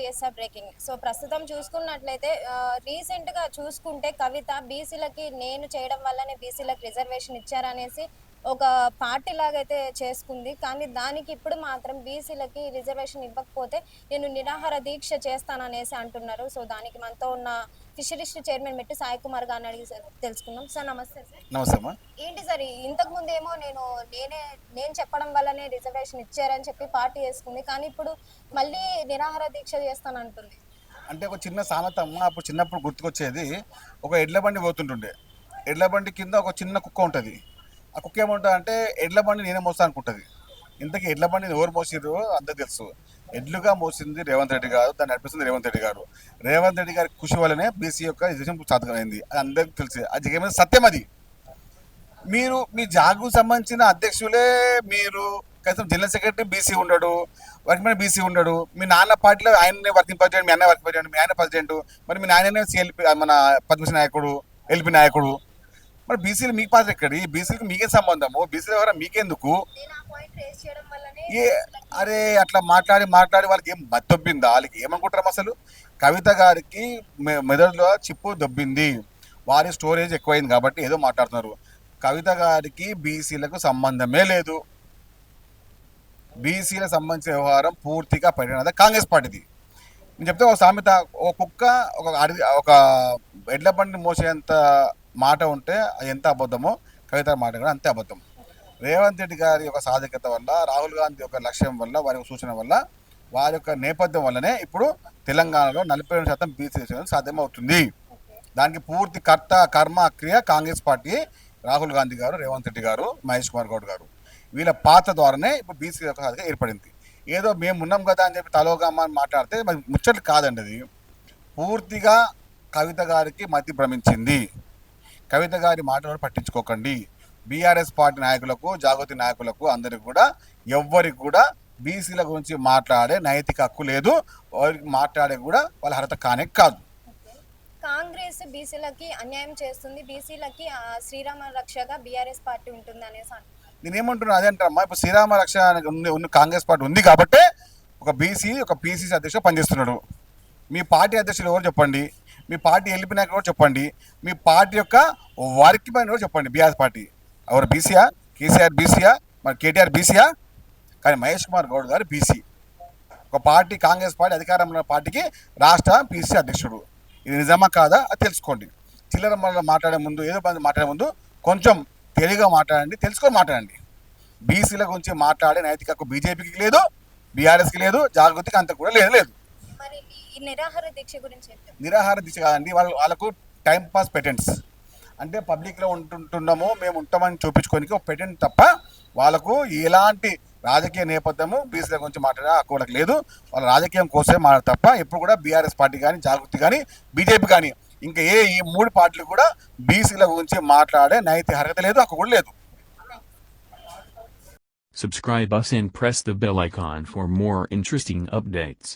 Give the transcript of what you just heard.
BSR breaking. So ప్రస్తుతం చూసుకున్నట్లయితే రీసెంట్గా చూసుకుంటే కవిత బీసీలకి నేను చేయడం వల్లనే బీసీలకు రిజర్వేషన్ ఇచ్చారనేసి ఒక పార్టీ లాగైతే చేసుకుంది. కానీ దానికి ఇప్పుడు మాత్రం బీసీలకి రిజర్వేషన్ ఇవ్వకపోతే నేను నిరాహార దీక్ష చేస్తాననేసి అంటున్నారు. సో దానికి మనతో ఉన్న ఫిషరీస్ చైర్మన్ మెట్టు సాయి కుమార్ గారిని అడిగి తెలుసుకుందాం. సార్ నమస్తే సార్. నమస్తే అమ్మా. ఏంటి సార్ ఇంతకు ముందేమో నేను చెప్పడం వల్లనే రిజర్వేషన్ ఇచ్చారని చెప్పి పార్టీ చేసుకుంది, కానీ ఇప్పుడు మళ్ళీ నిరాహార దీక్ష చేస్తానంటుంది. అంటే ఒక చిన్న సామెత అమ్మ, అప్పుడు చిన్నప్పుడు గుర్తుకొచ్చేది, ఒక ఎడ్ల బండి పోతుంటుండే. ఎడ్ల బండి కింద ఒక చిన్న కుక్క ఉంటుంది. ఆ కుక్క ఏముంటుంది అంటే ఎడ్ల బండి నేనే మోస్తా అనుకుంటుంది. ఇంతకీ ఎడ్ల బండిని ఎవరు మోసిర్రు అందరికి తెలుసు. ఎడ్లుగా మోసింది రేవంత్ రెడ్డి గారు, దాన్ని నడిపిస్తుంది రేవంత్ రెడ్డి గారు. రేవంత్ రెడ్డి గారి కృషి వల్లనే బీసీ యొక్క రిజర్వేషన్ సాధకమైంది. అది అందరికి తెలిసి అది జగన్ సత్యం. అది మీరు మీ జాగు సంబంధించిన అధ్యక్షులే మీరు కనీసం జనరల్ సెక్రటరీ బీసీ ఉండడు, వర్కింగ్ బీసీ ఉండడు. మీ నాన్న పార్టీలో ఆయననే వర్కింగ్ ప్రెసిడెంట్, మీ అన్న వర్కింగ్ ప్రెసిడెంట్, మీ ఆయన ప్రెసిడెంట్, మరి మీ నాయననే సిఎల్పి మన పద్మశ్రీ నాయకుడు, ఎల్పి నాయకుడు. మరి బీసీలు మీకు పాత్ర ఎక్కడి? బీసీలకు మీకే సంబంధము? బీసీల ద్వారా మీకెందుకు? ఏ అరే అట్లా మాట్లాడి వాళ్ళకి ఏం దొబ్బిందా? వాళ్ళకి ఏమనుకుంటారు అసలు? కవిత గారికి మెదడులో చిప్పు దొబ్బింది, వారి స్టోరేజ్ ఎక్కువైంది కాబట్టి ఏదో మాట్లాడుతున్నారు. కవిత గారికి బీసీలకు సంబంధమే లేదు. బీసీలకు సంబంధించిన వ్యవహారం పూర్తిగా పరిణామం కాంగ్రెస్ పార్టీది. నేను చెప్తే ఒక సామెత, ఒక కుక్క ఒక ఎడ్ల బండి మోసేంత మాట ఉంటే అది ఎంత అబద్ధమో కవిత మాట కూడా అంతే అబద్ధం. రేవంత్ రెడ్డి గారి యొక్క సాధికత వల్ల, రాహుల్ గాంధీ యొక్క లక్ష్యం వల్ల, వారి యొక్క సూచన వల్ల, వారి యొక్క నేపథ్యం వల్లనే ఇప్పుడు తెలంగాణలో 42% బీసీ సాధ్యమవుతుంది. దానికి పూర్తి కర్మ క్రియ కాంగ్రెస్ పార్టీ, రాహుల్ గాంధీ గారు, రేవంత్ రెడ్డి గారు, మహేష్ కుమార్ గౌడ్ గారు, వీళ్ళ పాత్ర ద్వారానే ఇప్పుడు బీసీ యొక్క సాధిక ఏర్పడింది. ఏదో మేము ఉన్నాం కదా అని చెప్పి తలోగామ అని మాట్లాడితే మరి ముచ్చట్లు కాదండి. అది పూర్తిగా కవిత గారికి మతి భ్రమించింది. కవిత గారి మాటలు పట్టించుకోకండి. బీఆర్ఎస్ పార్టీ నాయకులకు, జాగృతి నాయకులకు అందరికి కూడా ఎవ్వరికి కూడా బీసీల గురించి మాట్లాడే నైతిక హక్కు లేదు. వారికి మాట్లాడే కూడా వాళ్ళ అర్హత కానే కాదు. కాంగ్రెస్ బీసీలకి అన్యాయం చేస్తుంది, బీసీలకి శ్రీరామ రక్షగా బీఆర్ఎస్ పార్టీ ఉంటుంది అనేసి నేనేమంటున్నా అదే అంటారమ్మా. ఇప్పుడు శ్రీరామ రక్ష ఉన్న కాంగ్రెస్ పార్టీ ఉంది కాబట్టే ఒక బీసీ ఒక పీసీసీ అధ్యక్షుడు పనిచేస్తున్నాడు. మీ పార్టీ అధ్యక్షులు ఎవరు చెప్పండి, మీ పార్టీ ఎల్పి నాయకులు ఎవరు చెప్పండి, మీ పార్టీ యొక్క వర్క్ పైన ఎవరు చెప్పండి. బీఆర్ఎస్ పార్టీ ఎవరు బీసీయా? కేసీఆర్ బీసీయా? మరి కేటీఆర్ బీసీయా? కానీ మహేష్ కుమార్ గౌడ్ గారు బీసీ. ఒక పార్టీ కాంగ్రెస్ పార్టీ అధికారంలో పార్టీకి రాష్ట్ర పీసీ అధ్యక్షుడు. ఇది నిజమా కాదా అది తెలుసుకోండి. చిల్లర మాట్లాడే ముందు, ఏదో మాట్లాడే ముందు కొంచెం తెలివిగా మాట్లాడండి, తెలుసుకొని మాట్లాడండి. బీసీల గురించి మాట్లాడే నైతిక హక్కు బీజేపీకి లేదు, బీఆర్ఎస్కి లేదు, జాగృతికి అంత కూడా లేదు. నిరాహార దీక్ష గురించి నిరాహార దీక్ష కాదండి, వాళ్ళకు టైం పాస్ పెటెంట్స్. అంటే పబ్లిక్లో ఉంటున్నాము, మేము ఉంటామని చూపించుకోనికి ఒక పెటెంట్ తప్ప వాళ్ళకు ఎలాంటి రాజకీయ నేపథ్యము బీసీల గురించి మాట్లాడే హక్కు వాళ్ళకి లేదు. వాళ్ళ రాజకీయం కోసమే మాట్లాడు తప్ప ఎప్పుడు కూడా బీఆర్ఎస్ పార్టీ కానీ, జాగృతి కానీ, బీజేపీ కానీ, ఇంకా ఈ 3 పార్టీలు కూడా బీసీల గురించి మాట్లాడే నైతిక అర్హత లేదు, హక్కు కూడా లేదు. Subscribe us and press the bell icon for more interesting updates.